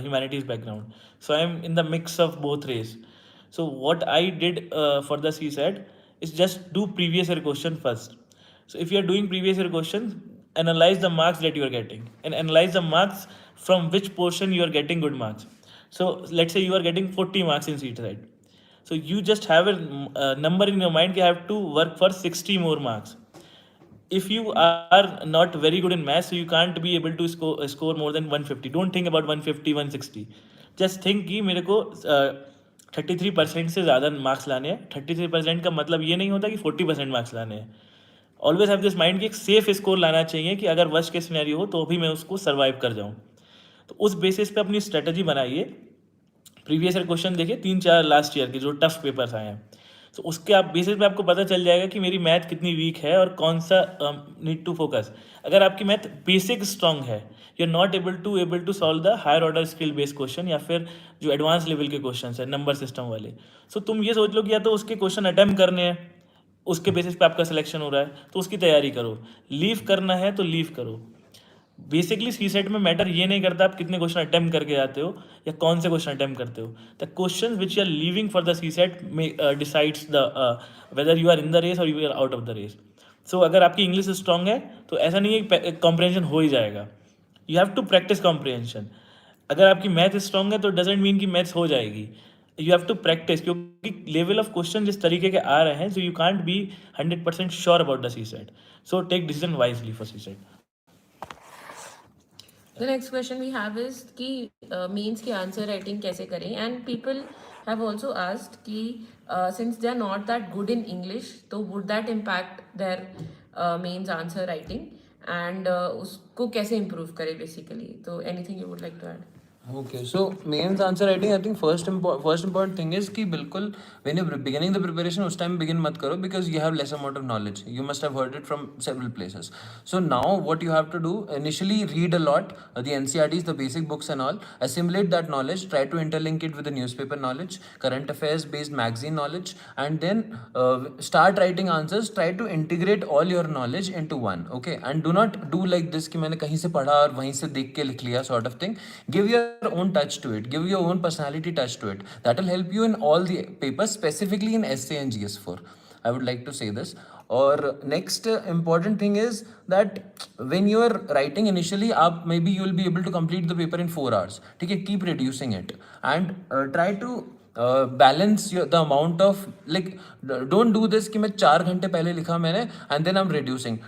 humanities background. So I'm in the mix of both race. So what I did for the CSAT is just do previous year question first. So if you are doing previous year questions, analyze the marks that you are getting and analyze the marks from which portion you are getting good marks. So let's say you are getting 40 marks in CSAT. So you just have a number in your mind. You have to work for 60 more marks. If you are not very good in math, so you can't be able to score more than 150. Don't think about 150 160. Just think कि मेरे को 33% से ज़्यादा marks लाने हैं. 33% का मतलब ये नहीं होता कि 40% मार्क्स लाने हैं. ऑलवेज हैव दिस माइंड कि एक सेफ स्कोर लाना चाहिए कि अगर वर्स्ट के सिनेरियो हो तो भी मैं उसको सर्वाइव कर जाऊँ. तो उस बेसिस पे अपनी स्ट्रेटजी बनाइए. प्रीवियस ईयर क्वेश्चन देखिए 3-4 लास्ट ईयर के जो टफ पेपर्स आए हैं, तो उसके आप बेसिस पे आपको पता चल जाएगा कि मेरी मैथ कितनी वीक है और कौन सा नीड टू फोकस. अगर आपकी मैथ बेसिक स्ट्रांग है, you are not able to solve the higher order skill based question या फिर जो एडवांस लेवल के क्वेश्चन है नंबर सिस्टम वाले, सो तुम ये सोच लो कि या तो उसके क्वेश्चन अटेम्प्ट करने हैं, उसके बेसिस पे आपका सिलेक्शन हो रहा है तो उसकी तैयारी करो. लीव करना है तो लीव करो. बेसिकली सीसेट में मैटर ये नहीं करता आप कितने क्वेश्चन अटेम्प्ट करके आते हो या कौन से क्वेश्चन अटेम्प्ट करते हो. The question which you are leaving for the CSAT decides the whether you are in the race और you are out of the race. So अगर आपकी इंग्लिश स्ट्रांग है तो ऐसा नहीं है कॉम्प्रहेंशन हो ही जाएगा. You have to practise comprehension. अगर आपकी मैथ स्ट्रांग है तो डजेंट मीन कि मैथ्स हो जाएगी. यू हैव टू प्रैक्टिस, क्योंकि लेवल ऑफ क्वेश्चन जिस तरीके के आ रहे हैं, so you can't be 100% sure about the CSAT. So take decision wisely for CSAT. The next question we have is कि मेंस की आंसर राइटिंग कैसे करें. And people have also asked कि since they are not that good in English, तो would that impact their mains answer writing and उसको कैसे improve करें basically. तो anything you would like to add? Okay, so mains answer writing, I think first important thing is कि बिल्कुल when you're beginning the preparation उस time begin मत करो, because you have less amount of knowledge. You must have heard it from several places. So now what you have to do, initially read a lot, the NCERTs, the basic books and all, assimilate that knowledge, try to interlink it with the newspaper knowledge, current affairs based magazine knowledge, and then start writing answers. Try to integrate all your knowledge into one. Okay, and do not do like this कि मैंने कहीं से पढ़ा और वहीं से देख के लिख लिया sort of thing. Give your own touch to it, give your own personality touch to it. That will help you in all the papers, specifically in essay and GS4. I would like to say this. Or next important thing is that when you are writing initially, maybe you will be able to complete the paper in 4 hours. Okay, keep reducing it and try to balance the amount of, like, don't do this कि मैं 4 घंटे पहले लिखा मैंने and then I'm reducing.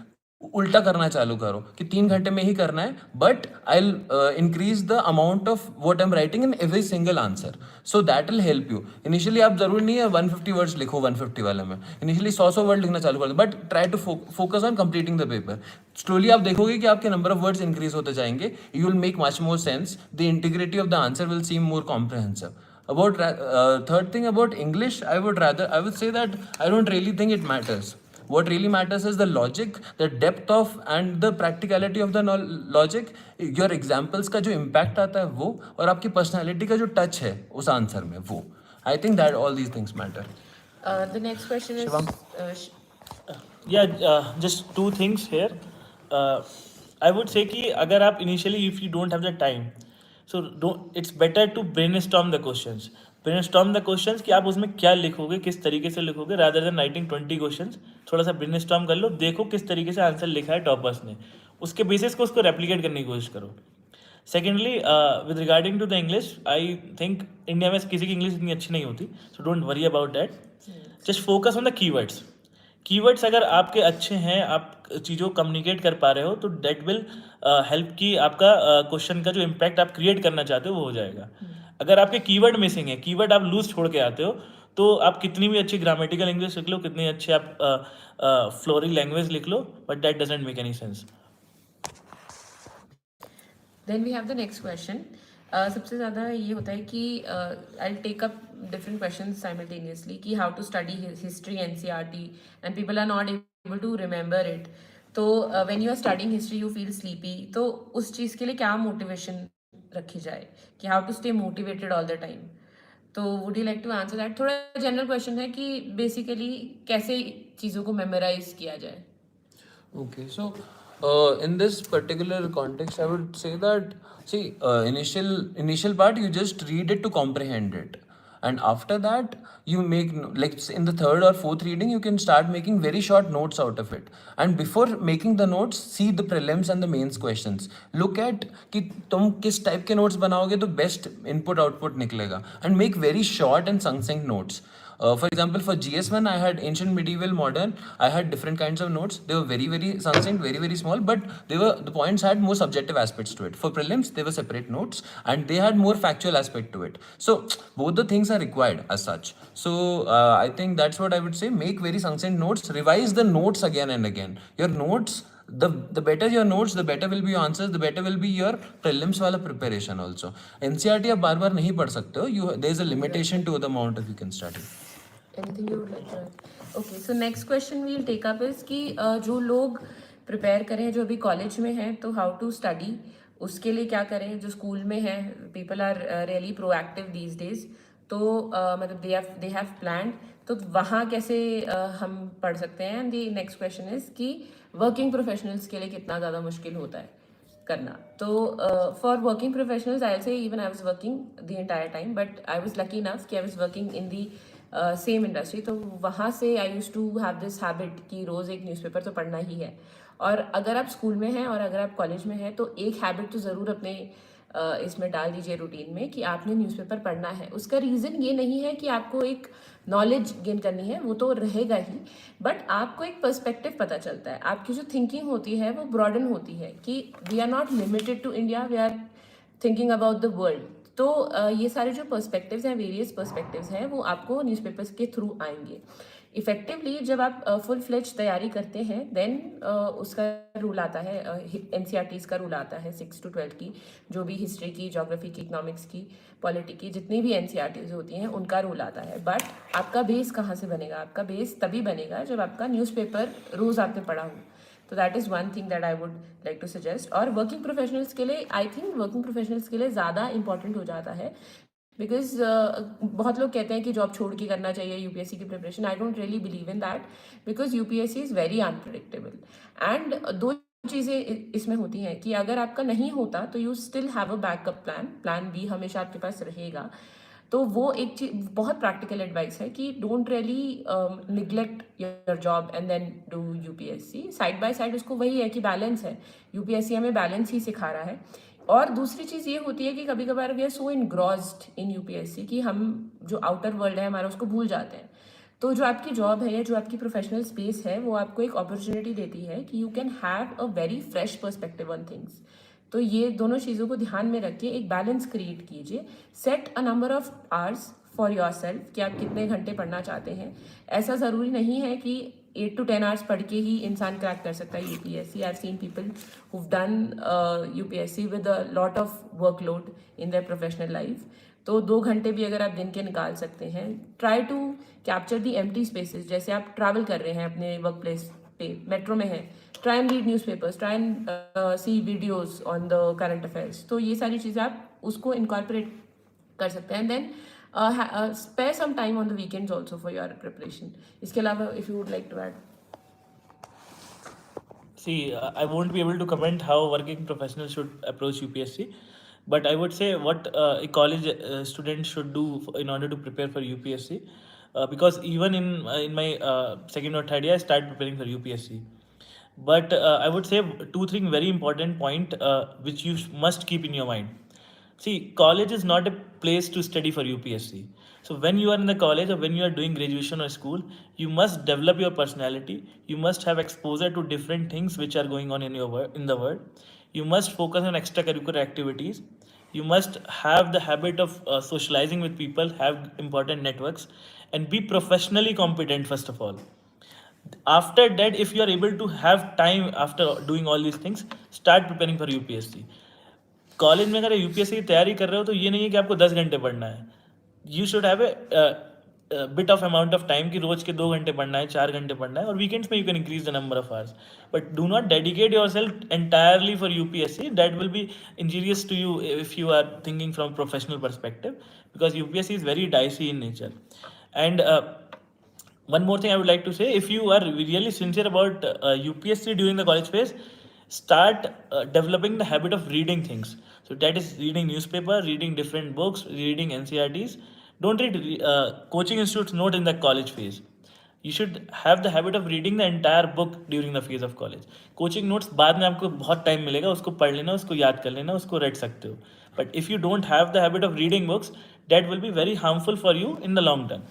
उल्टा करना चालू करो कि 3 घंटे में ही करना है, but I will increase the amount of what I am writing in every single answer. So that will help you. Initially आप जरूरी नहीं है 150 वर्ड्स लिखो 150 वाले में, इनिशियली 100 वर्ड लिखना चालू कर दो, but try to focus on completing the paper. Slowly आप देखोगे कि आपके नंबर ऑफ वर्ड्स इंक्रीज होते जाएंगे. You will make much more sense. The integrity of the answer will seam more comprehensive. About third thing about English, I would say that I don't really think it matters. What really matters is the logic, the depth of and the practicality of the logic. Your examples का जो impact आता है वो, और आपकी personality का जो touch है उस answer में वो. I think that all these things matter. The next question is just 2 things here. I would say कि अगर आप initially if you don't have the time, so it's better to brainstorm the questions. Brainstorm the questions कि आप उसमें क्या लिखोगे, किस तरीके से लिखोगे, रादर देन राइटिंग 20 क्वेश्चंस. थोड़ा सा ब्रेनस्टॉर्म कर लो, देखो किस तरीके से आंसर लिखा है टॉपर्स ने, उसके बेसिस को उसको रेप्लिकेट करने की कोशिश करो. Secondly, with regarding to the English, I think India में किसी की इंग्लिश इतनी अच्छी नहीं होती, so don't worry about that. Just focus on the keywords. Keywords अगर आपके अच्छे हैं, आप चीज़ों को कम्युनिकेट कर पा रहे हो, तो डेट विल हेल्प कि आपका क्वेश्चन का जो इम्पैक्ट आप क्रिएट करना चाहते हो वो हो जाएगा. अगर आपके कीवर्ड मिसिंग है, कीवर्ड आप लूज छोड़ के आते हो, तो आप कितनी भी अच्छी ग्रामेटिकल इंग्लिश लिख लो, कितनी अच्छी आप फ्लोरी लैंग्वेज लिख लो, but that doesn't make any sense. Then we have the next question. सबसे ज़्यादा ये होता है कि I take up different question simultaneously कि how to study history NCERT and people are not able to remember it. तो when you are studying history you feel sleepy, तो उस चीज़ के लिए क्या मोटिवेशन रखी जाए कि how to stay motivated all the time. तो would you like to answer that? थोड़ा जनरल क्वेश्चन है कि बेसिकली कैसे चीज़ों को मेमोराइज किया जाए. Okay, so in this particular context, I would say that see, initial part you just read it to comprehend it, and after that you make like in the third or fourth reading you can start making very short notes out of it. And before making the notes, see the prelims and the mains questions. Look at कि तुम किस type के notes बनाओगे तो best input output निकलेगा, and make very short and succinct notes. For example, for GS1, I had ancient, medieval, modern. I had different kinds of notes. They were very, very succinct, very, very small, but the points had more subjective aspects to it. For prelims, they were separate notes, and they had more factual aspect to it. So both the things are required as such. So I think that's what I would say. Make very succinct notes. Revise the notes again and again. Your notes. The better your notes, the better will be your answers, the better will be your prelims वाला preparation also. NCERT आप बार बार नहीं पढ़ सकते हो. There is a limitation to the amount of you can study. Anything you would like to add? Okay, so next question we'll take up is कि जो लोग prepare करें, जो अभी कॉलेज में हैं, तो हाउ टू स्टडी, उसके लिए क्या करें. जो स्कूल में हैं, people are really proactive these days, तो मतलब दे हैव प्लान्ड, तो वहाँ कैसे हम पढ़ सकते हैं. And the next question is कि वर्किंग प्रोफेशनल्स के लिए कितना ज़्यादा मुश्किल होता है करना. तो for working professionals I say even I was working the entire time, but I was lucky enough कि I was working in the same industry. तो वहाँ से I use to have this habit कि रोज़ एक न्यूज़पेपर तो पढ़ना ही है. और अगर आप स्कूल में हैं और अगर आप कॉलेज में हैं, तो एक हैबिट तो ज़रूर अपने इसमें डाल दीजिए रूटीन में कि आपने न्यूज़पेपर पढ़ना है. उसका रीज़न ये नहीं है कि आपको एक नॉलेज गेन करनी है, वो तो रहेगा ही, बट आपको एक पर्सपेक्टिव पता चलता है. आपकी जो थिंकिंग होती है वो ब्रॉडन होती है कि we are not limited to India, we are thinking about the world. तो ये सारे जो पर्सपेक्टिव्स हैं, वेरियस पर्सपेक्टिव्स हैं, वो आपको न्यूज़पेपर्स के थ्रू आएंगे. इफेक्टिवली जब आप फुल फ्लेज तैयारी करते हैं, देन उसका रूल आता है, NCERTs का रूल आता है 6 to 12 की, जो भी हिस्ट्री की, जोग्राफी की, इकोनॉमिक्स की, पॉलिटी की, जितनी भी NCERTs होती हैं उनका रूल आता है. बट आपका बेस कहाँ से बनेगा? आपका बेस तभी बनेगा जब आपका न्यूज़पेपर रोज़ आपने पढ़ा हो. तो that is one thing that I would like to suggest. और वर्किंग प्रोफेशनल्स के लिए, आई थिंक वर्किंग प्रोफेशनल्स के लिए ज़्यादा इंपॉर्टेंट हो जाता है, बिकॉज बहुत लोग कहते हैं कि जॉब छोड़ के करना चाहिए UPSC की preparation. I don't really believe in that, because UPSC is very unpredictable. And दो चीज़ें इसमें होती हैं कि अगर आपका नहीं होता तो you still have a backup plan, plan B हमेशा आपके पास रहेगा. तो वो एक चीज बहुत प्रैक्टिकल एडवाइस है कि don't really neglect your job and then do UPSC. Side by side उसको वही है कि बैलेंस है. UPSC हमें बैलेंस ही सिखा रहा है. और दूसरी चीज़ ये होती है कि कभी कभार we are so engrossed in UPSC कि हम जो आउटर वर्ल्ड है हमारा उसको भूल जाते हैं. तो जो आपकी जॉब है या जो आपकी प्रोफेशनल स्पेस है, वो आपको एक अपॉर्चुनिटी देती है कि you can have a very fresh perspective on things. तो ये दोनों चीज़ों को ध्यान में रख के एक बैलेंस क्रिएट कीजिए. Set a number of hours for your self कि आप कितने घंटे पढ़ना चाहते हैं. ऐसा ज़रूरी नहीं है कि 8 to 10 आवर्स पढ़ के ही इंसान क्रैक कर सकता है UPSC. I have seen people who done UPSC with a lot of workload in their professional life. तो 2 घंटे भी अगर आप दिन के निकाल सकते हैं, try to capture the empty spaces. जैसे आप ट्रैवल कर रहे हैं अपने वर्क प्लेस पे, मेट्रो में हैं, try and read newspapers, try and see videos on the current affairs. तो ये सारी चीज़ें आप उसको इनकॉर्पोरेट कर सकते हैं. Then spare some time on the weekends also for your preparation. इसके अलावा if you would like to add. See, I won't be able to comment how working professionals should approach UPSC, but I would say what a college student should do in order to prepare for UPSC. Because even in my second or third year, I started preparing for UPSC. But I would say two, three very important point which you must keep in your mind. See, college is not a place to study for UPSC. So when you are in the college or when you are doing graduation or school, you must develop your personality. You must have exposure to different things which are going on in your in the world. You must focus on extracurricular activities. You must have the habit of socializing with people, have important networks, and be professionally competent first of all. After that, if you are able to have time after doing all these things, start preparing for UPSC. College में अगर UPSC की तैयारी कर रहे हो तो ये नहीं है कि आपको 10 घंटे पढ़ना है. You should have a bit of amount of time कि रोज के 2 घंटे पढ़ना है, 4 घंटे पढ़ना है, और वीकेंड्स में you can increase the number of hours. But do not dedicate yourself entirely for UPSC. That will be injurious to you if you are thinking from professional perspective, because UPSC is very dicey in nature. And one more thing I would like to say, if you are really sincere about UPSC during the college phase, start developing the habit of reading things. So that is reading newspaper, reading different books, reading NCRTs. Don't read coaching institutes note in the college phase. You should have the habit of reading the entire book during the phase of college. Coaching notes बाद में आपको बहुत time मिलेगा, उसको पढ़ लेना, उसको याद कर लेना, उसको रट सकते हो. But if you don't have the habit of reading books, that will be very harmful for you in the long term.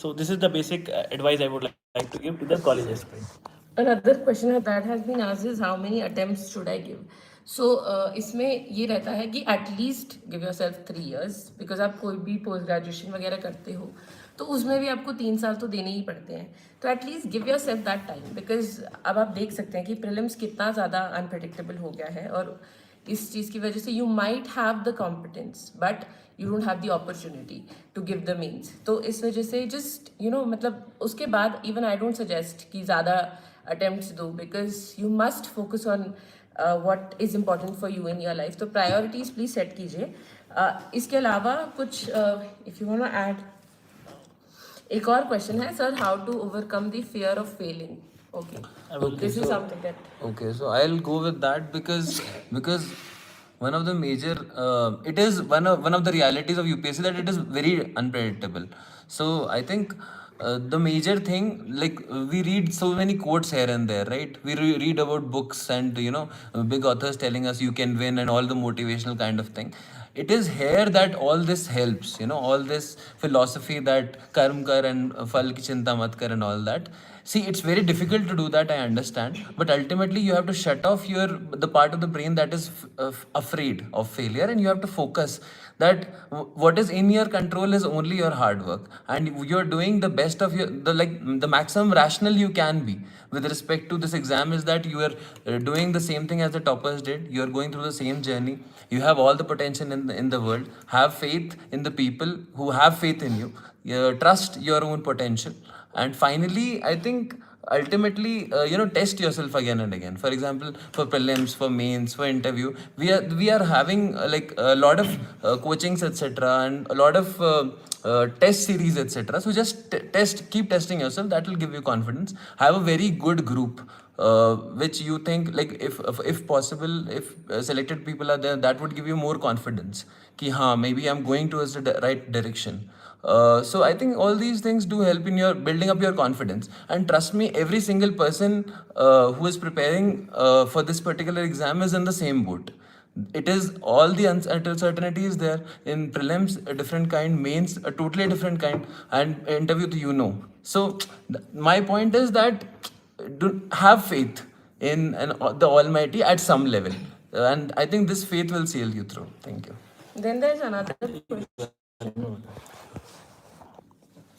So this is the basic advice I would like to give to the college aspirant. Another question that has been asked is how many attempts should I give? So इसमें ये रहता है कि at least give yourself 3 years, because आप कोई भी post graduation वगैरह करते हो तो उसमें भी आपको 3 साल तो देने ही पड़ते हैं. तो at least give your self that time, because अब आप देख सकते हैं कि प्रीलिम्स कितना ज़्यादा अनप्रडिक्टेबल हो गया है, और इस चीज़ की वजह से you might have the competence but you don't have the opportunity to give the mains. तो इस वजह से जस्ट मतलब उसके बाद इवन आई डोंट सजेस्ट कि ज़्यादा अटेम्प्ट्स दो, because you must focus on what is important for you in your life. तो प्रायोरिटीज़ प्लीज सेट कीजिए. इसके अलावा कुछ if you want to add, एक और क्वेश्चन है sir, how to overcome the fear of failing. Okay, this is something that. Okay, so I'll go with that because one of the major it is one of the realities of UPSC that it is very unpredictable. So I think the major thing, like we read so many quotes here and there, right? We read about books and big authors telling us you can win and all the motivational kind of thing. It is here that all this helps, all this philosophy that karm kar and phal ki chinta mat kar and all that. See, it's very difficult to do that, I understand, but ultimately you have to shut off the part of the brain that is afraid of failure, and you have to focus that what is in your control is only your hard work, and you're doing the best of the maximum rational you can be with respect to this exam is that you are doing the same thing as the toppers did. You are going through the same journey. You have all the potential in the world. Have faith in the people who have faith in you. Trust your own potential. And finally, I think ultimately test yourself again and again. For example, for prelims, for mains, for interview, we are having like a lot of coachings, etc., and a lot of test series, etc. So just keep testing yourself. That will give you confidence. Have a very good group which you think, like, if possible, if selected people are there, that would give you more confidence ki maybe I'm going towards the right direction. So I think all these things do help in your building up your confidence. And trust me, every single person who is preparing for this particular exam is in the same boat. It is all the uncertainty is there. In prelims, a different kind, mains, a totally different kind, and interview, So my point is that have faith in the Almighty at some level, and I think this faith will sail you through. Thank you. Then there's another question.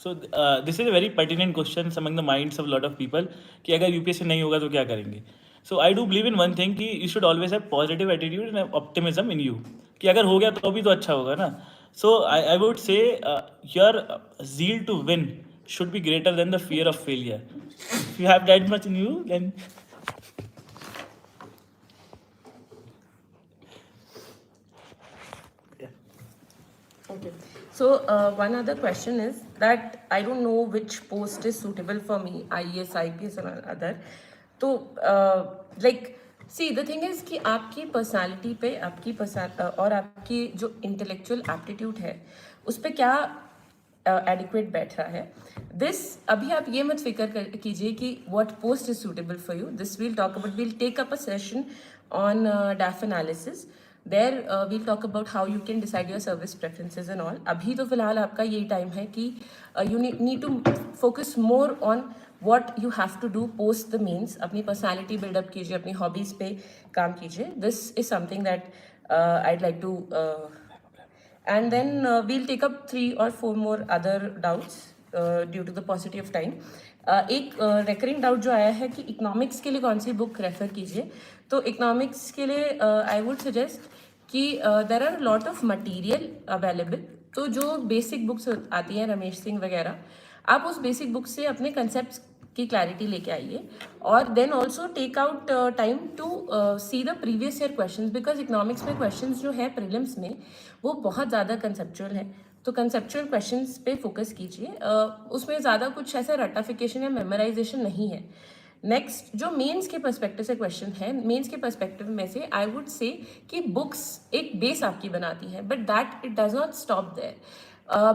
So this is a very pertinent question among the minds of a lot of people कि अगर UPSC नहीं होगा तो क्या करेंगे. So I do believe in one thing कि you should always have positive attitude and optimism in you कि अगर हो गया तो भी तो अच्छा होगा ना. So I would say your zeal to win should be greater than the fear of failure. If you have that much in you, then Okay. So one other question is that I don't know which post is suitable for me, IES, IPS or other. तो like see the thing is कि आपकी personality पे और आपकी जो intellectual aptitude है उस पे क्या एडिक्वेट बैठ रहा है. दिस अभी आप ये मत फिक्र कीजिए कि what post is suitable for you. This we'll talk about, we'll take up a session on DAF analysis. There we'll talk about how you can decide your service preferences and all. अभी तो फिलहाल आपका यही time है कि you need to focus more on what you have to do post the means. अपनी personality build up कीजिए, अपनी hobbies पे काम कीजिए. This is something that I'd like to and then we'll take up 3 or 4 more other doubts due to the paucity of time. एक recurring doubt जो आया है कि economics के लिए कौन सी book refer कीजिए. तो economics के लिए I would suggest कि there are a lot of material available. तो जो basic books आती हैं रमेश सिंह वगैरह, आप उस बेसिक बुक से अपने कंसेप्ट की क्लैरिटी लेके आइए. और then also take out time to see the previous year questions, because economics में क्वेश्चंस जो है प्रीलिम्स में वो बहुत ज़्यादा कंसेप्चुअल है. तो कंसेप्चुअल क्वेश्चंस पे फोकस कीजिए. उसमें ज़्यादा कुछ ऐसा रटाफिकेशन या मेमोराइजेशन नहीं है. नेक्स्ट जो मेंस के पर्सपेक्टिव से क्वेश्चन है, मेंस के पर्सपेक्टिव में से आई वुड से कि बुक्स एक बेस आपकी बनाती है, but that it does not stop there.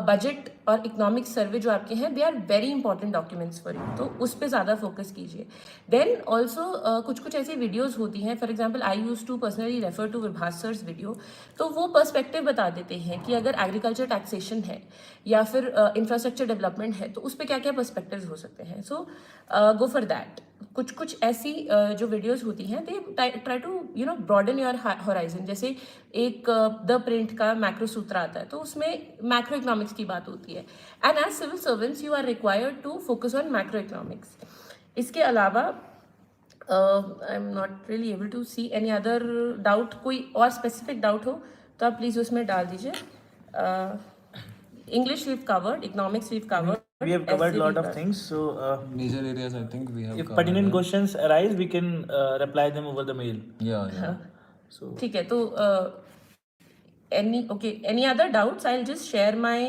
Budget और इकोनॉमिक सर्वे जो आपके हैं, they are very important documents for you. तो उस पर ज़्यादा फोकस कीजिए. देन ऑल्सो कुछ कुछ ऐसी वीडियोज़ होती हैं, for example I use to personally refer to Vibhas sir's video. तो वो पर्सपेक्टिव बता देते हैं कि अगर एग्रीकल्चर टैक्सेशन है या फिर इंफ्रास्ट्रक्चर डेवलपमेंट है तो उस पर क्या क्या पर्सपेक्टिव्स हो सकते हैं. So go for that. कुछ कुछ ऐसी जो वीडियोस होती हैं, they try to broaden your horizon. जैसे एक द प्रिंट का मैक्रो सूत्र आता है, तो उसमें मैक्रो इकोनॉमिक्स की बात होती है. And as civil servants you are required to focus on macro economics. इसके अलावा I am not really able to see any other doubt. कोई और स्पेसिफिक डाउट हो तो आप प्लीज़ उसमें डाल दीजिए. English we've covered, economics we've covered. We have covered a lot of things. So, Major areas I think we have if covered. pertinent questions arise, we can reply them over the mail. Yeah. So, ठीक है. तो any other doubts, I'll just share my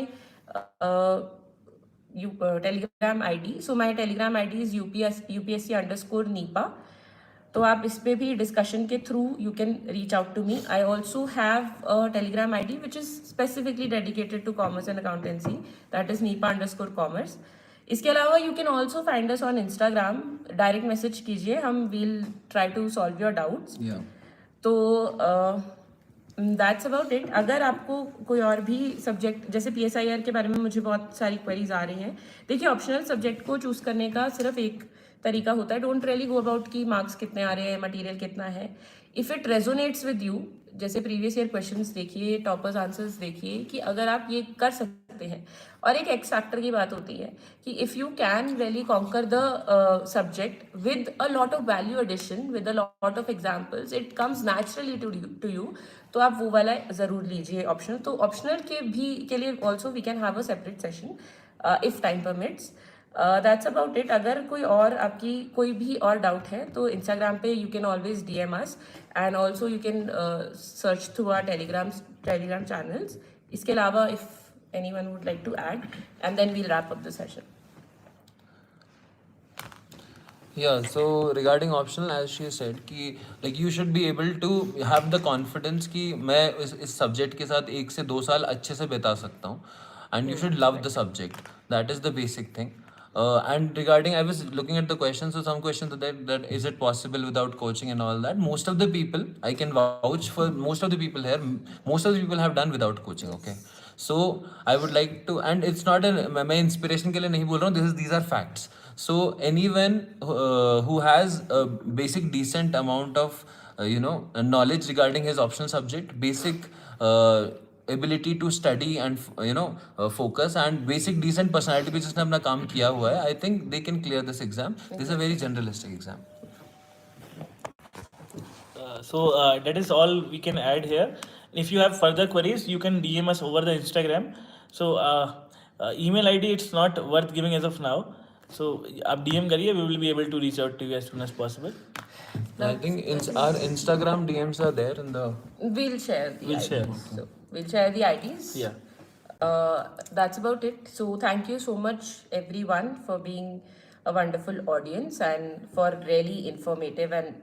Telegram ID. So my Telegram ID is UPSC_NEPA. तो आप इस पे भी discussion के through you can reach out to me. I also have a Telegram I D which is specifically dedicated to commerce and accountancy, that is NEPA_commerce. इसके अलावा you can also find us on Instagram. Direct message कीजिए, हम we'll try to solve your doubts. Yeah. तो that's about it. अगर आपको कोई और भी सब्जेक्ट, जैसे PSIR के बारे में मुझे बहुत सारी क्वेरीज आ रही हैं. देखिए, ऑप्शनल सब्जेक्ट को चूज़ करने का सिर्फ एक तरीका होता है. डोंट रियली गो अबाउट कि मार्क्स कितने आ रहे हैं, मटेरियल कितना है. If it resonates with you, जैसे प्रीवियस ईयर क्वेश्चंस देखिए, टॉपर्स आंसर्स देखिए, कि अगर आप ये कर सकते हैं. और एक एक्स फैक्टर की बात होती है कि if you can really conquer the subject with a lot of value addition, with a lot of examples, it comes naturally to you. तो आप वो वाला ज़रूर लीजिए ऑप्शनल. तो ऑप्शनल के लिए also we can have a separate session if time permits. That's about it. अगर कोई और आपकी कोई भी और डाउट है तो इंस्टाग्राम पे you can always DM us, and also you can search through our Telegram channels. इसके अलावा if anyone would like to add, and then we'll wrap up the session. Yeah, so regarding optional, as she said कि like you should be able to have the confidence कि मैं इस subject के साथ 1 से 2 साल अच्छे से बिता सकता हूँ, and you should love the subject. That is the basic thing. And regarding, I was looking at the questions, so some questions that is it possible without coaching and all that. Most of the people, I can vouch for most of the people here, most of the people have done without coaching, okay? So I would like to, and it's not मैं inspiration के लिए नहीं बोल रहा हूँ, these are facts. So anyone who has a basic decent amount of knowledge regarding his optional subject, basic ability to study and focus, and basic decent personality पे जिसने अपना काम किया हुआ है, I think they can clear this exam. This is a very generalistic exam. so that is all we can add here. If you have further queries, you can DM us over the Instagram. So email ID, it's not worth giving as of now. So आप DM करिए, we will be able to reach out to you as soon as possible. I think our Instagram DMs are there in the. We'll share the We'll IDs. share. So we'll share the IDs. Yeah. That's about it. So thank you so much everyone for being a wonderful audience and for really informative and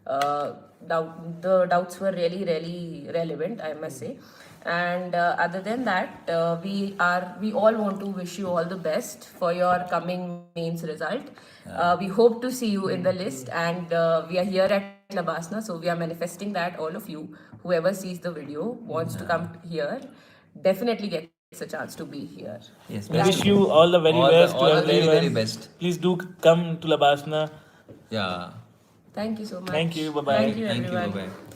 the doubts were really relevant, I must say. And other than that, we all want to wish you all the best for your coming mains result. We hope to see you in the list, and we are here at Labasna, so we are manifesting that all of you, whoever sees the video, wants to come here, definitely gets a chance to be here. Yes, We best wish of you all the very All the- best all to the very, everyone. very best. Please do come to Labasna. Yeah. Thank you so much. Thank you. Bye bye. Thank you, Thank you. everyone. Bye bye.